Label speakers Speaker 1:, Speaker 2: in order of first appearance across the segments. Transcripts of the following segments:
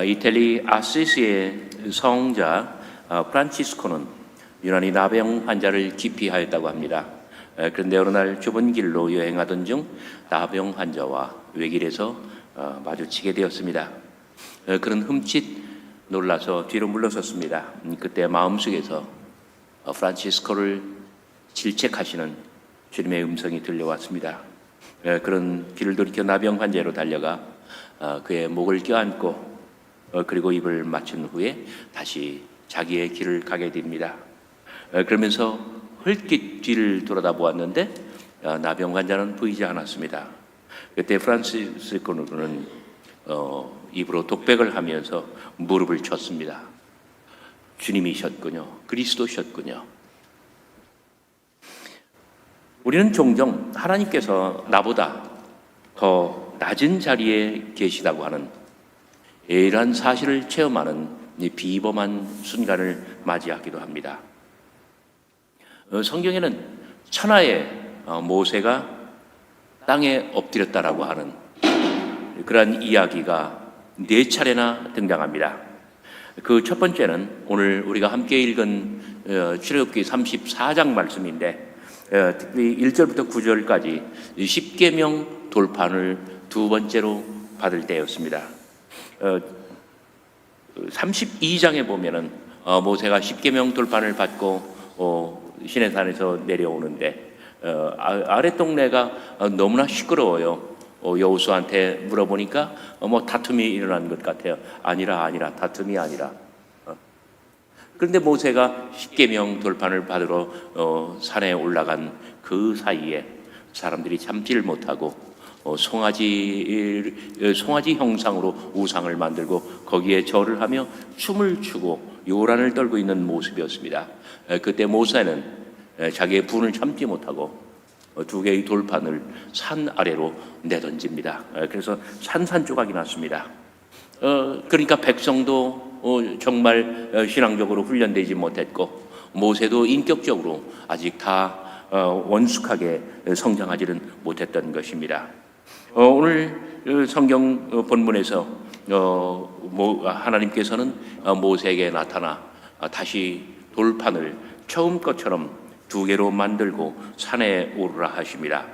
Speaker 1: 이탈리 아시시의 성자 프란치스코는 유난히 나병 환자를 기피하였다고 합니다. 그런데 어느 날 좁은 길로 여행하던 중 나병 환자와 외길에서 마주치게 되었습니다. 그는 흠칫 놀라서 뒤로 물러섰습니다. 그때 마음속에서 프란치스코를 질책하시는 주님의 음성이 들려왔습니다. 그런 길을 돌이켜 나병 환자로 달려가 그의 목을 껴안고 그리고 입을 맞춘 후에 다시 자기의 길을 가게 됩니다. 그러면서 흘낏 뒤를 돌아다보았는데 나병 환자는 보이지 않았습니다. 그때 프란치스코는 입으로 독백을 하면서 무릎을 쳤습니다. 주님이셨군요. 그리스도셨군요. 우리는 종종 하나님께서 나보다 더 낮은 자리에 계시다고 하는 이러한 사실을 체험하는 비범한 순간을 맞이하기도 합니다. 성경에는 천하의 모세가 땅에 엎드렸다라고 하는 그러한 이야기가 4차례나 등장합니다. 그 첫 번째는 오늘 우리가 함께 읽은 출애굽기 34장 말씀인데 특히 1절부터 9절까지 십계명 돌판을 두 번째로 받을 때였습니다. 32장에 보면은 모세가 십계명 돌판을 받고 시내산에서 내려오는데 아랫동네가 너무나 시끄러워요. 여호수아한테 물어보니까 다툼이 일어난 것 같아요. 아니라 다툼이 아니라. 그런데 모세가 십계명 돌판을 받으러 산에 올라간 그 사이에 사람들이 참지를 못하고 송아지 형상으로 우상을 만들고 거기에 절을 하며 춤을 추고 요란을 떨고 있는 모습이었습니다. 그때 모세는 자기의 분을 참지 못하고 두 개의 돌판을 산 아래로 내던집니다. 그래서 산산조각이 났습니다. 그러니까 백성도 정말 신앙적으로 훈련되지 못했고 모세도 인격적으로 아직 다 원숙하게 성장하지는 못했던 것입니다. 오늘 성경 본문에서 하나님께서는 모세에게 나타나 다시 돌판을 처음 것처럼 두 개로 만들고 산에 오르라 하십니다.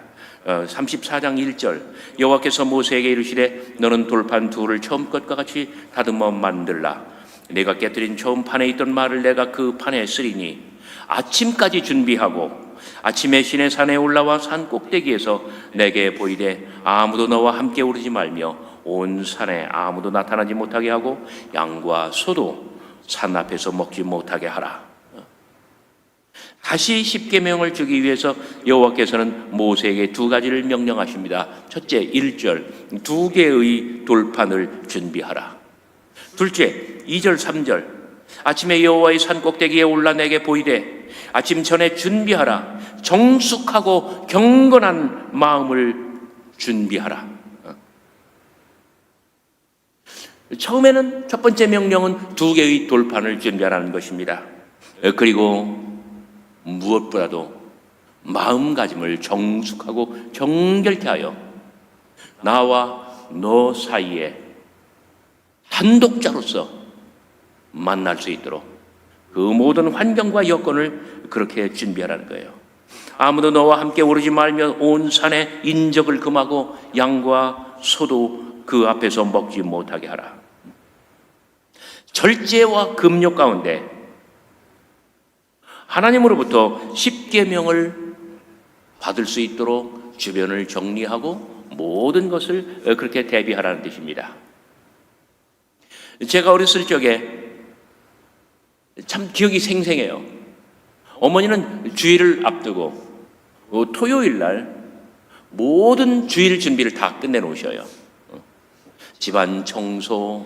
Speaker 1: 34장 1절 여호와께서 모세에게 이르시되 너는 돌판 둘을 처음 것과 같이 다듬어 만들라. 내가 깨뜨린 처음 판에 있던 말을 내가 그 판에 쓰리니 아침까지 준비하고 아침에 시내산에 올라와 산 꼭대기에서 내게 보이되 아무도 너와 함께 오르지 말며 온 산에 아무도 나타나지 못하게 하고 양과 소도 산 앞에서 먹지 못하게 하라. 다시 십계명을 주기 위해서 여호와께서는 모세에게 두 가지를 명령하십니다. 첫째 1절 두 개의 돌판을 준비하라. 둘째 2절 3절 아침에 여호와의 산 꼭대기에 올라 내게 보이되 아침 전에 준비하라. 정숙하고 경건한 마음을 준비하라. 처음에는 첫 번째 명령은 두 개의 돌판을 준비하라는 것입니다. 그리고 무엇보다도 마음가짐을 정숙하고 정결케 하여 나와 너 사이에 단독자로서 만날 수 있도록 그 모든 환경과 여건을 그렇게 준비하라는 거예요. 아무도 너와 함께 오르지 말며 온 산에 인적을 금하고 양과 소도 그 앞에서 먹지 못하게 하라. 절제와 금욕 가운데 하나님으로부터 십계명을 받을 수 있도록 주변을 정리하고 모든 것을 그렇게 대비하라는 뜻입니다. 제가 어렸을 적에 참 기억이 생생해요. 어머니는 주일을 앞두고 토요일 날 모든 주일 준비를 다 끝내놓으셔요. 집안 청소,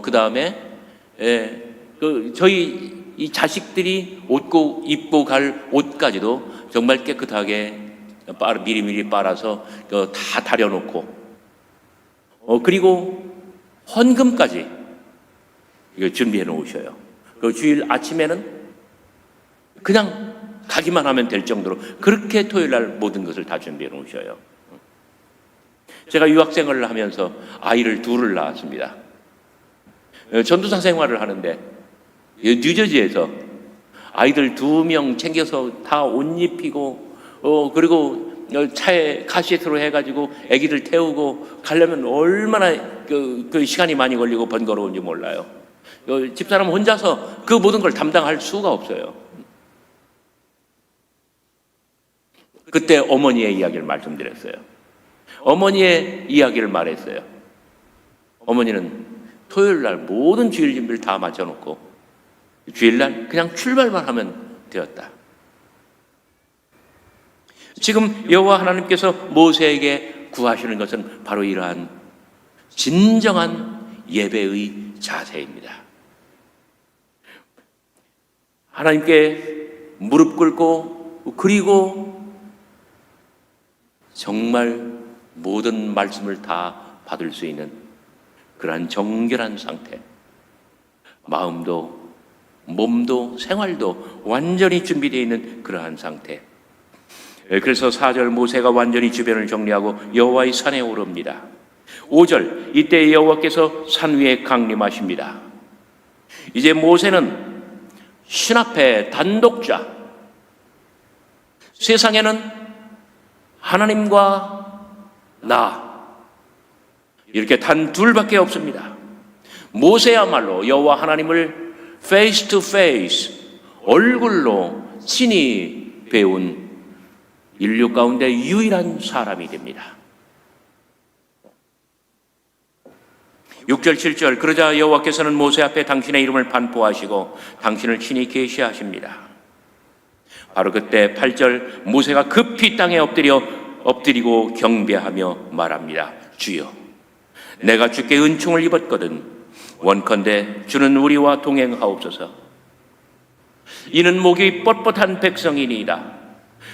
Speaker 1: 그 다음에 저희 이 자식들이 입고 갈 옷까지도 정말 깨끗하게 미리미리 빨아서 다 다려놓고 그리고 헌금까지 준비해 놓으셔요. 그 주일 아침에는 그냥 가기만 하면 될 정도로 그렇게 토요일 날 모든 것을 다 준비해 놓으셔요. 제가 유학생활을 하면서 아이를 둘을 낳았습니다. 전도사 생활을 하는데 뉴저지에서 아이들 2명 챙겨서 다 옷 입히고 그리고 차에 카시트로 해가지고 아기들 태우고 가려면 얼마나 그 시간이 많이 걸리고 번거로운지 몰라요. 집사람 혼자서 그 모든 걸 담당할 수가 없어요. 그때 어머니의 이야기를 말씀드렸어요. 어머니의 이야기를 말했어요. 어머니는 토요일 날 모든 주일 준비를 다 마쳐놓고 주일날 그냥 출발만 하면 되었다. 지금 여호와 하나님께서 모세에게 구하시는 것은 바로 이러한 진정한 예배의 자세입니다. 하나님께 무릎 꿇고 그리고 정말 모든 말씀을 다 받을 수 있는 그러한 정결한 상태, 마음도 몸도 생활도 완전히 준비되어 있는 그러한 상태. 그래서 4절 모세가 완전히 주변을 정리하고 여호와의 산에 오릅니다. 5절 이때 여호와께서 산 위에 강림하십니다. 이제 모세는 신 앞에 단독자, 세상에는 하나님과 나 이렇게 단 둘밖에 없습니다. 모세야말로 여호와 하나님을 face to face, 얼굴로 친히 배운 인류 가운데 유일한 사람이 됩니다. 6절 7절 그러자 여호와께서는 모세 앞에 당신의 이름을 반포하시고 당신을 친히 계시하십니다. 바로 그때 8절 모세가 급히 땅에 엎드리고 경배하며 말합니다. 주여, 내가 주께 은총을 입었거든 원컨대 주는 우리와 동행하옵소서. 이는 목이 뻣뻣한 백성이니이다.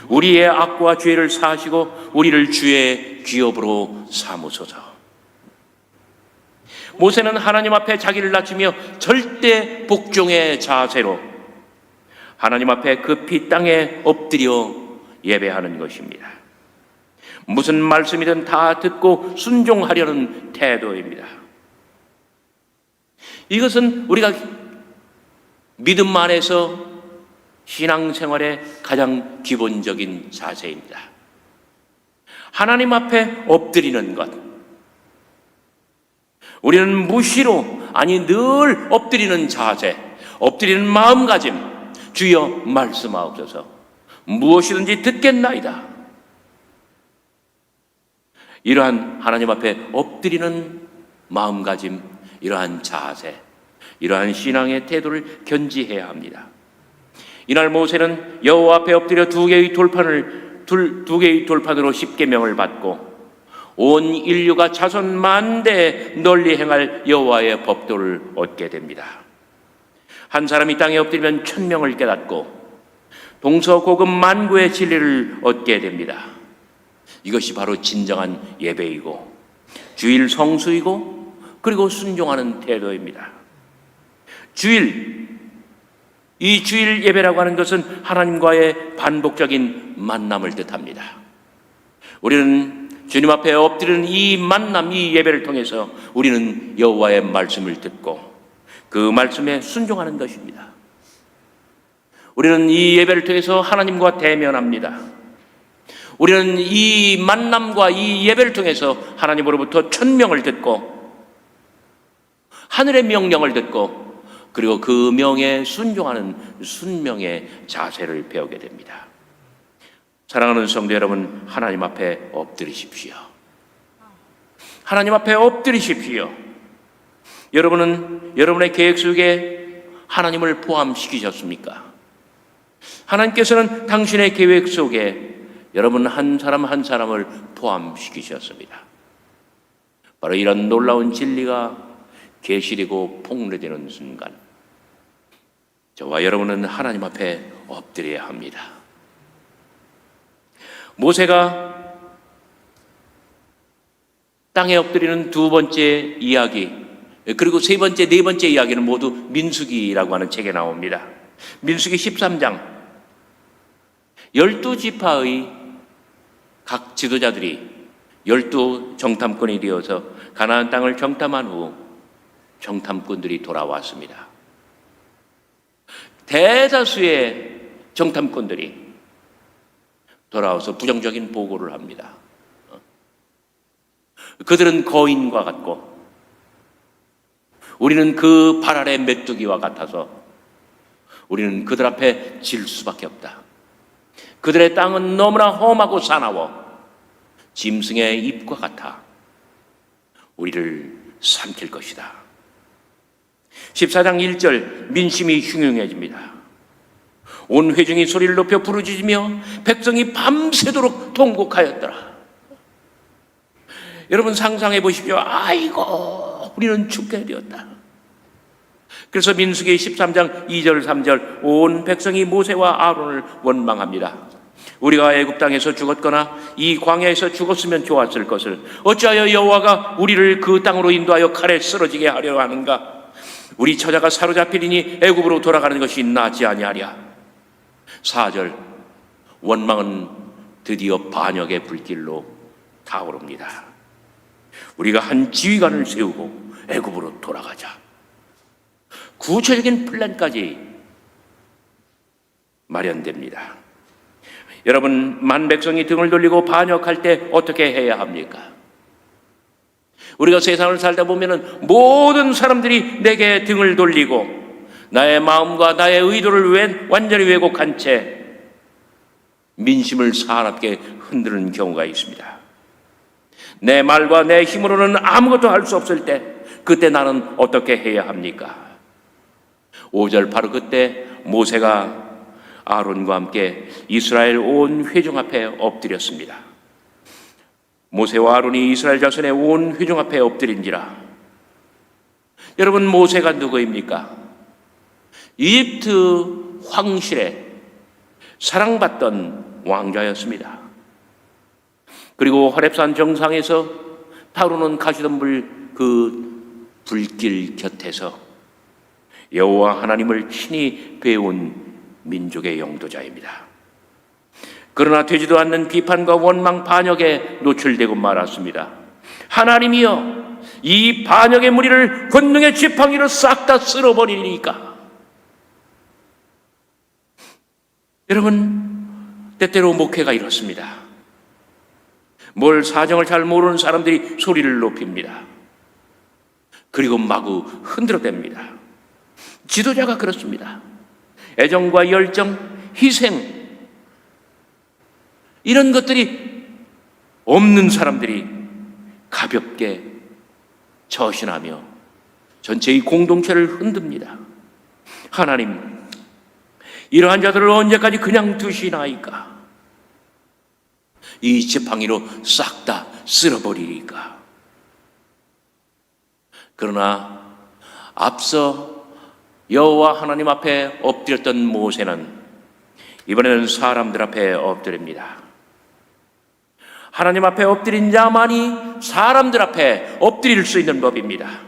Speaker 1: 우리의 악과 죄를 사하시고 우리를 주의 기업으로 삼으소서. 모세는 하나님 앞에 자기를 낮추며 절대 복종의 자세로 하나님 앞에 급히 땅에 엎드려 예배하는 것입니다. 무슨 말씀이든 다 듣고 순종하려는 태도입니다. 이것은 우리가 믿음 안에서 신앙생활의 가장 기본적인 자세입니다. 하나님 앞에 엎드리는 것. 우리는 무시로, 아니 늘 엎드리는 자세, 엎드리는 마음가짐. 주여 말씀하옵소서. 무엇이든지 듣겠나이다. 이러한 하나님 앞에 엎드리는 마음가짐, 이러한 자세, 이러한 신앙의 태도를 견지해야 합니다. 이날 모세는 여호와 앞에 엎드려 두 개의 돌판으로 십계명을 받고 온 인류가 자손 만대에 널리 행할 여호와의 법도를 얻게 됩니다. 한 사람이 땅에 엎드리면 천명을 깨닫고 동서고금 만구의 진리를 얻게 됩니다. 이것이 바로 진정한 예배이고 주일 성수이고 그리고 순종하는 태도입니다. 이 주일 예배라고 하는 것은 하나님과의 반복적인 만남을 뜻합니다. 우리는 주님 앞에 엎드리는 이 만남, 이 예배를 통해서 우리는 여호와의 말씀을 듣고 그 말씀에 순종하는 것입니다. 우리는 이 예배를 통해서 하나님과 대면합니다. 우리는 이 만남과 이 예배를 통해서 하나님으로부터 천명을 듣고 하늘의 명령을 듣고 그리고 그 명에 순종하는 순명의 자세를 배우게 됩니다. 사랑하는 성도 여러분, 하나님 앞에 엎드리십시오. 하나님 앞에 엎드리십시오. 여러분은 여러분의 계획 속에 하나님을 포함시키셨습니까? 하나님께서는 당신의 계획 속에 여러분 한 사람 한 사람을 포함시키셨습니다. 바로 이런 놀라운 진리가 계시되고 폭로되는 순간 저와 여러분은 하나님 앞에 엎드려야 합니다. 모세가 땅에 엎드리는 두 번째 이야기 그리고 세 번째, 네 번째 이야기는 모두 민수기라고 하는 책에 나옵니다. 민수기 13장 12지파의 각 지도자들이 12 정탐꾼이 되어서 가나안 땅을 정탐한 후 정탐꾼들이 돌아왔습니다. 대다수의 정탐꾼들이 돌아와서 부정적인 보고를 합니다. 그들은 거인과 같고 우리는 그 발 아래 메뚜기와 같아서 우리는 그들 앞에 질 수밖에 없다. 그들의 땅은 너무나 험하고 사나워 짐승의 입과 같아 우리를 삼킬 것이다. 14장 1절 민심이 흉흉해집니다. 온 회중이 소리를 높여 부르짖으며 백성이 밤새도록 통곡하였더라. 여러분 상상해 보십시오. 아이고 우리는 죽게 되었다. 그래서 민수기 13장 2절 3절 온 백성이 모세와 아론을 원망합니다. 우리가 애굽 땅에서 죽었거나 이 광야에서 죽었으면 좋았을 것을 어찌하여 여호와가 우리를 그 땅으로 인도하여 칼에 쓰러지게 하려 하는가? 우리 처자가 사로잡히리니 애굽으로 돌아가는 것이 낫지 아니하랴. 4절 원망은 드디어 반역의 불길로 타오릅니다. 우리가 한 지휘관을 세우고 애굽으로 돌아가자. 구체적인 플랜까지 마련됩니다. 여러분, 만 백성이 등을 돌리고 반역할 때 어떻게 해야 합니까? 우리가 세상을 살다 보면은 모든 사람들이 내게 등을 돌리고 나의 마음과 나의 의도를 완전히 왜곡한 채 민심을 사납게 흔드는 경우가 있습니다. 내 말과 내 힘으로는 아무것도 할 수 없을 때 그때 나는 어떻게 해야 합니까? 5절 바로 그때 모세가 아론과 함께 이스라엘 온 회중 앞에 엎드렸습니다. 모세와 아론이 이스라엘 자손의 온 회중 앞에 엎드린지라. 여러분 모세가 누구입니까? 이집트 황실에 사랑받던 왕자였습니다. 그리고 호렙산 정상에서 타오르는 가시덤불 그 불길 곁에서 여호와 하나님을 친히 배운 민족의 영도자입니다. 그러나 되지도 않는 비판과 원망 반역에 노출되고 말았습니다. 하나님이여 이 반역의 무리를 권능의 지팡이로 싹 다 쓸어버리니까. 여러분 때때로 목회가 이렇습니다. 뭘 사정을 잘 모르는 사람들이 소리를 높입니다. 그리고 마구 흔들어댑니다. 지도자가 그렇습니다. 애정과 열정, 희생 이런 것들이 없는 사람들이 가볍게 처신하며 전체의 공동체를 흔듭니다. 하나님, 이러한 자들을 언제까지 그냥 두시나이까? 이 지팡이로 싹 다 쓸어버리리까? 그러나 앞서 여호와 하나님 앞에 엎드렸던 모세는 이번에는 사람들 앞에 엎드립니다. 하나님 앞에 엎드린 자만이 사람들 앞에 엎드릴 수 있는 법입니다.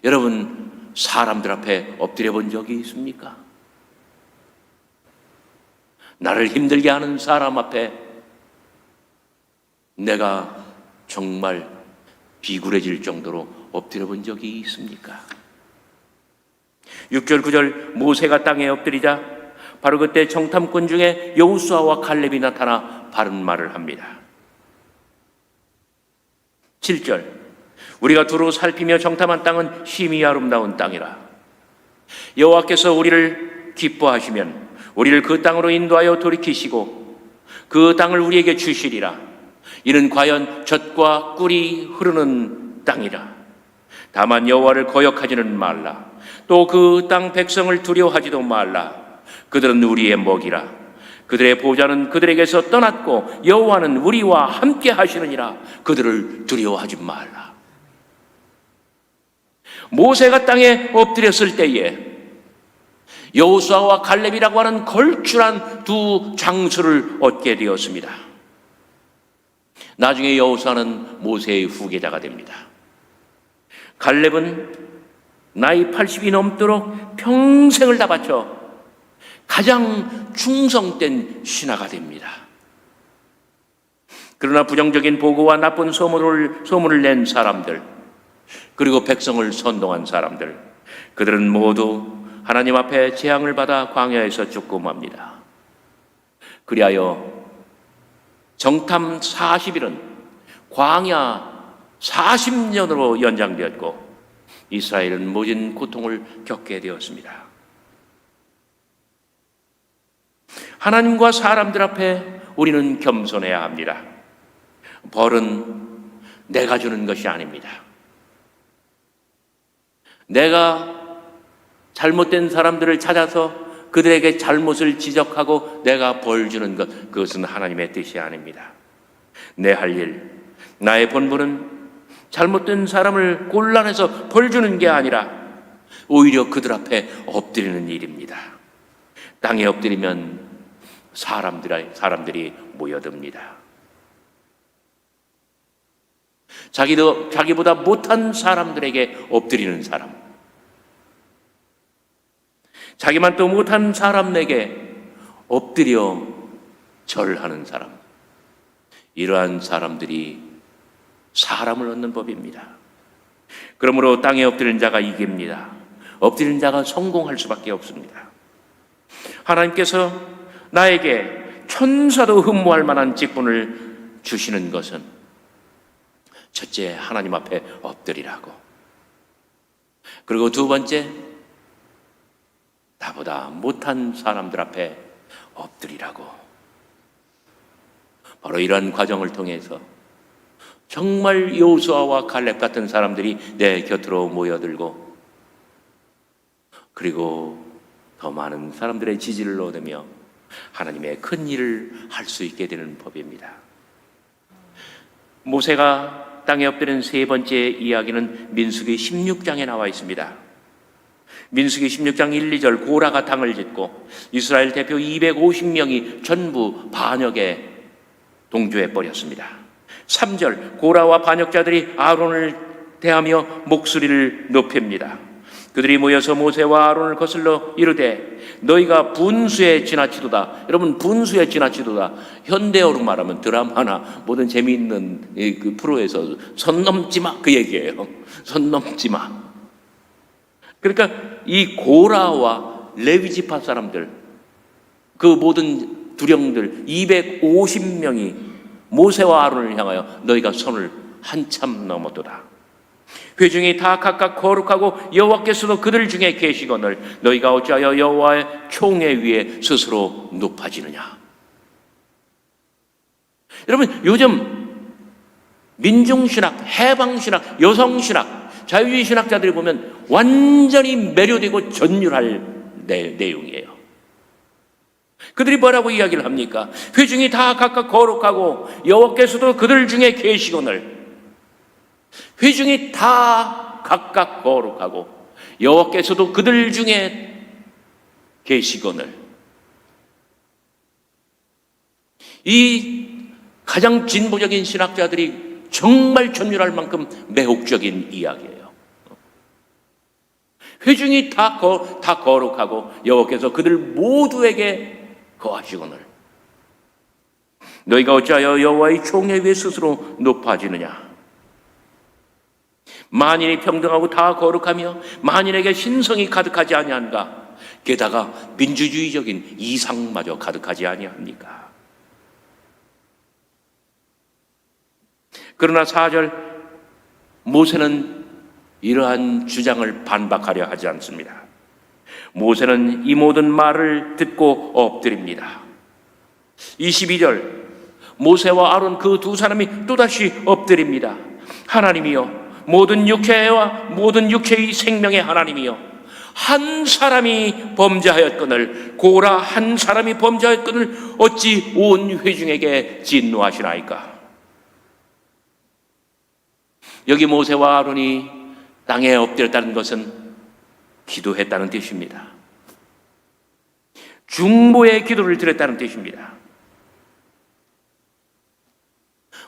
Speaker 1: 여러분 사람들 앞에 엎드려 본 적이 있습니까? 나를 힘들게 하는 사람 앞에 내가 정말 비굴해질 정도로 엎드려 본 적이 있습니까? 6절 9절 모세가 땅에 엎드리자 바로 그때 정탐꾼 중에 여호수아와 갈렙이 나타나 바른 말을 합니다. 7절 우리가 두루 살피며 정탐한 땅은 심히 아름다운 땅이라. 여호와께서 우리를 기뻐하시면 우리를 그 땅으로 인도하여 돌이키시고 그 땅을 우리에게 주시리라. 이는 과연 젖과 꿀이 흐르는 땅이라. 다만 여호와를 거역하지는 말라. 또 그 땅 백성을 두려워하지도 말라. 그들은 우리의 먹이라. 그들의 보좌는 그들에게서 떠났고 여호와는 우리와 함께 하시느니라. 그들을 두려워하지 말라. 모세가 땅에 엎드렸을 때에 여호수아와 갈렙이라고 하는 걸출한 두 장수를 얻게 되었습니다. 나중에 여호수아는 모세의 후계자가 됩니다. 갈렙은 나이 80이 넘도록 평생을 다 바쳐 가장 충성된 신하가 됩니다. 그러나 부정적인 보고와 나쁜 소문을 낸 사람들, 그리고 백성을 선동한 사람들, 그들은 모두 하나님 앞에 재앙을 받아 광야에서 죽고 맙니다. 그리하여 정탐 40일은 광야 40년으로 연장되었고 이스라엘은 모진 고통을 겪게 되었습니다. 하나님과 사람들 앞에 우리는 겸손해야 합니다. 벌은 내가 주는 것이 아닙니다. 내가 잘못된 사람들을 찾아서 그들에게 잘못을 지적하고 내가 벌 주는 것, 그것은 하나님의 뜻이 아닙니다. 내 할 일, 나의 본분은 잘못된 사람을 곤란해서 벌 주는 게 아니라 오히려 그들 앞에 엎드리는 일입니다. 땅에 엎드리면 사람들이 모여듭니다. 자기보다 못한 사람들에게 엎드리는 사람, 자기만 또 못한 사람에게 엎드려 절하는 사람, 이러한 사람들이 사람을 얻는 법입니다. 그러므로 땅에 엎드리는 자가 이깁니다. 엎드리는 자가 성공할 수밖에 없습니다. 하나님께서 나에게 천사도 흠모할 만한 직분을 주시는 것은 첫째, 하나님 앞에 엎드리라고. 그리고 두 번째, 나보다 못한 사람들 앞에 엎드리라고. 바로 이러한 과정을 통해서 정말 여호수아와 갈렙 같은 사람들이 내 곁으로 모여들고 그리고 더 많은 사람들의 지지를 얻으며 하나님의 큰 일을 할 수 있게 되는 법입니다. 모세가 땅에 엎드린 세 번째 이야기는 민수기 16장에 나와 있습니다. 민수기 16장 1, 2절, 고라가 당을 짓고 이스라엘 대표 250명이 전부 반역에 동조해 버렸습니다. 3절, 고라와 반역자들이 아론을 대하며 목소리를 높입니다. 그들이 모여서 모세와 아론을 거슬러 이르되 너희가 분수에 지나치도다. 여러분, 분수에 지나치도다, 현대어로 말하면 드라마나 모든 재미있는 그 프로에서 선 넘지 마, 그 얘기예요. 선 넘지 마. 그러니까 이 고라와 레위 지파 사람들, 그 모든 두령들 250명이 모세와 아론을 향하여 너희가 선을 한참 넘었도다. 회중이 다 각각 거룩하고 여호와께서도 그들 중에 계시거늘 너희가 어찌하여 여호와의 총회 위에 스스로 높아지느냐. 여러분, 요즘 민중신학, 해방신학, 여성신학, 자유주의 신학자들이 보면 완전히 매료되고 전율할 내용이에요. 그들이 뭐라고 이야기를 합니까? 회중이 다 각각 거룩하고 여호와께서도 그들 중에 계시거늘. 회중이 다 각각 거룩하고 여호와께서도 그들 중에 계시거늘. 이 가장 진보적인 신학자들이 정말 전율할 만큼 매혹적인 이야기예요. 회중이 다 거룩하고 여호와께서 그들 모두에게 거하시거늘 너희가 어찌하여 여호와의 총회 위에 스스로 높아지느냐. 만인이 평등하고 다 거룩하며 만인에게 신성이 가득하지 아니한가. 게다가 민주주의적인 이상마저 가득하지 아니합니까? 그러나 4절, 모세는 이러한 주장을 반박하려 하지 않습니다. 모세는 이 모든 말을 듣고 엎드립니다. 22절, 모세와 아론 그 두 사람이 또다시 엎드립니다. 하나님이여, 모든 육체와 모든 육체의 생명의 하나님이여, 한 사람이 범죄하였거늘, 고라 한 사람이 범죄하였거늘 어찌 온 회중에게 진노하시나이까. 여기 모세와 아론이 땅에 엎드렸다는 것은 기도했다는 뜻입니다. 중보의 기도를 드렸다는 뜻입니다.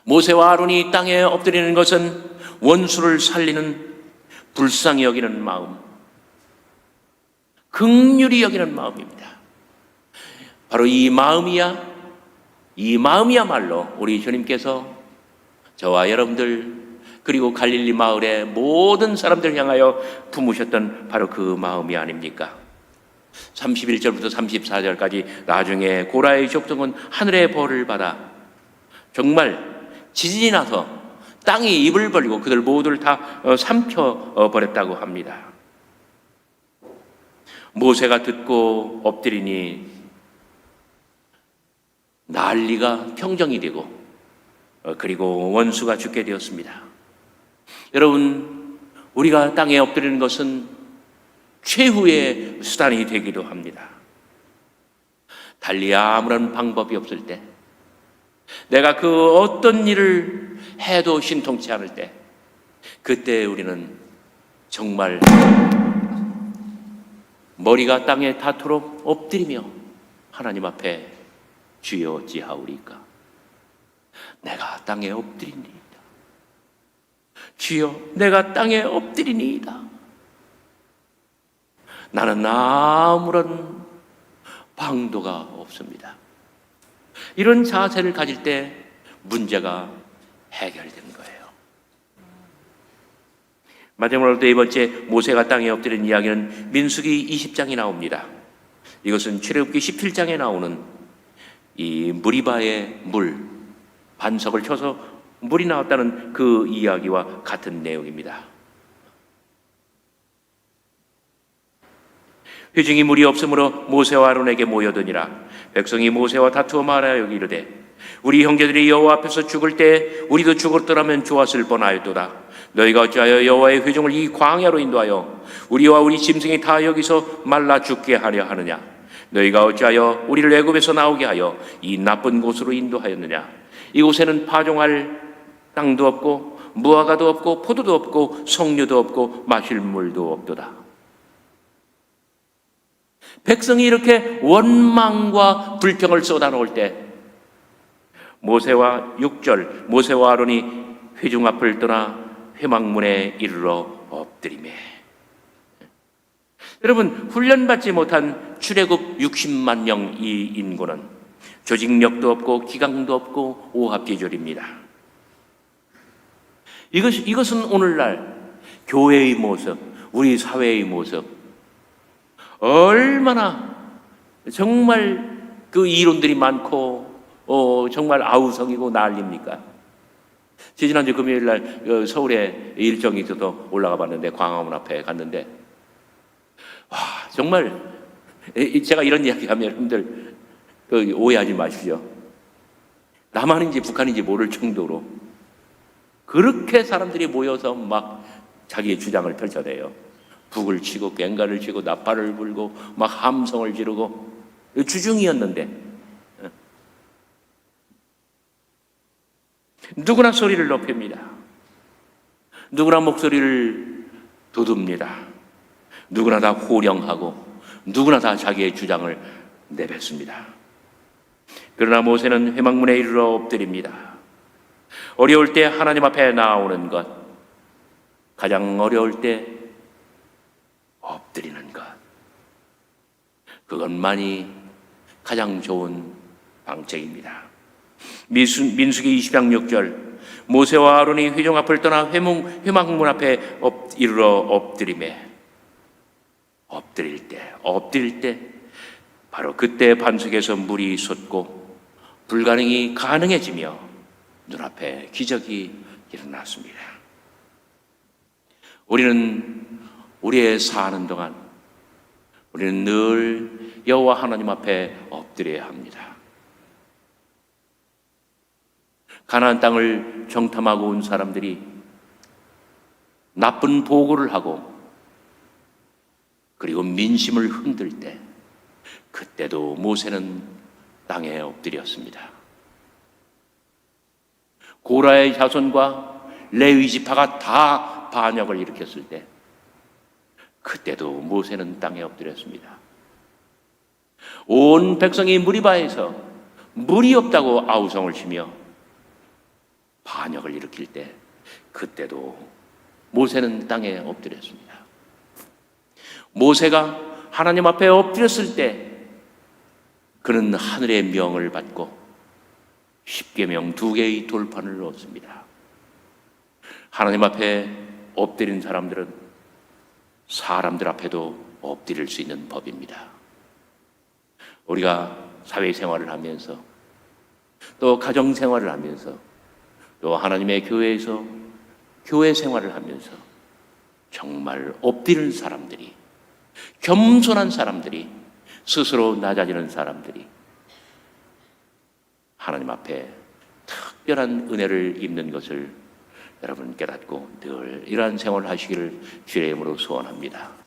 Speaker 1: 모세와 아론이 땅에 엎드리는 것은 원수를 살리는 불쌍히 여기는 마음, 긍휼히 여기는 마음입니다. 바로 이 마음이야말로 우리 주님께서 저와 여러분들 그리고 갈릴리 마을의 모든 사람들을 향하여 품으셨던 바로 그 마음이 아닙니까? 31절부터 34절까지 나중에 고라의 족속은 하늘의 벌을 받아 정말 지진이 나서 땅이 입을 벌리고 그들 모두를 다 삼켜 버렸다고 합니다. 모세가 듣고 엎드리니 난리가 평정이 되고 그리고 원수가 죽게 되었습니다. 여러분, 우리가 땅에 엎드리는 것은 최후의 수단이 되기도 합니다. 달리 아무런 방법이 없을 때, 내가 그 어떤 일을 해도 신통치 않을 때, 그때 우리는 정말 머리가 땅에 닿도록 엎드리며 하나님 앞에 주여 어찌하오리까? 내가 땅에 엎드리니이다. 주여, 내가 땅에 엎드리니이다. 나는 아무런 방도가 없습니다. 이런 자세를 가질 때 문제가 해결되는 거예요. 마지막으로 네 번째, 모세가 땅에 엎드린 이야기는 민수기 20장에 나옵니다. 이것은 출애굽기 17장에 나오는 이 무리바의 물, 반석을 쳐서 물이 나왔다는 그 이야기와 같은 내용입니다. 회중이 물이 없으므로 모세와 아론에게 모여드니라. 백성이 모세와 다투어 말하여 이르되 우리 형제들이 여호와 앞에서 죽을 때 우리도 죽었더라면 좋았을 뻔하였도다. 너희가 어찌하여 여호와의 회중을 이 광야로 인도하여 우리와 우리 짐승이 다 여기서 말라 죽게 하려 하느냐? 너희가 어찌하여 우리를 애굽에서 나오게 하여 이 나쁜 곳으로 인도하였느냐? 이곳에는 파종할 땅도 없고 무화과도 없고 포도도 없고 석류도 없고 마실 물도 없도다. 백성이 이렇게 원망과 불평을 쏟아놓을 때 모세와 6절, 모세와 아론이 회중 앞을 떠나 회막문에 이르러 엎드리매. 여러분, 훈련받지 못한 출애굽 60만 명 이 인구는 조직력도 없고 기강도 없고 오합지졸입니다. 이것은 오늘날 교회의 모습, 우리 사회의 모습, 얼마나 정말 그 이론들이 많고 정말 아우성이고 난립니까? 지난주 금요일날 서울에 일정이 있어서 올라가 봤는데 광화문 앞에 갔는데 와, 정말 제가 이런 이야기하면 여러분들 오해하지 마십시오. 남한인지 북한인지 모를 정도로 그렇게 사람들이 모여서 막 자기의 주장을 펼쳐대요. 북을 치고 꽹가를 치고 나팔을 불고 막 함성을 지르고 주중이었는데 누구나 소리를 높입니다. 누구나 목소리를 돋웁니다. 누구나 다 호령하고 누구나 다 자기의 주장을 내뱉습니다. 그러나 모세는 회막문에 이르러 엎드립니다. 어려울 때 하나님 앞에 나오는 것, 가장 어려울 때 엎드리는 것, 그것만이 가장 좋은 방책입니다. 민수기 20장 6절, 모세와 아론이 회중 앞을 떠나 회막문 앞에 이르러 엎드리매. 엎드릴 때 바로 그때 반석에서 물이 솟고 불가능이 가능해지며 눈앞에 기적이 일어났습니다. 우리는 우리의 사는 동안 우리는 늘 여호와 하나님 앞에 엎드려야 합니다. 가나안 땅을 정탐하고 온 사람들이 나쁜 보고를 하고 그리고 민심을 흔들 때 그때도 모세는 땅에 엎드렸습니다. 고라의 자손과 레위 지파가 다 반역을 일으켰을 때 그때도 모세는 땅에 엎드렸습니다. 온 백성이 무리바에서 물이 없다고 아우성을 치며 반역을 일으킬 때 그때도 모세는 땅에 엎드렸습니다. 모세가 하나님 앞에 엎드렸을 때 그는 하늘의 명을 받고 십계명 2개의 돌판을 얻습니다. 하나님 앞에 엎드린 사람들은 사람들 앞에도 엎드릴 수 있는 법입니다. 우리가 사회생활을 하면서 또 가정생활을 하면서 또 하나님의 교회에서 교회 생활을 하면서 정말 엎드리는 사람들이, 겸손한 사람들이, 스스로 낮아지는 사람들이 하나님 앞에 특별한 은혜를 입는 것을 여러분 깨닫고 늘 이러한 생활을 하시기를 주의 이름으로 소원합니다.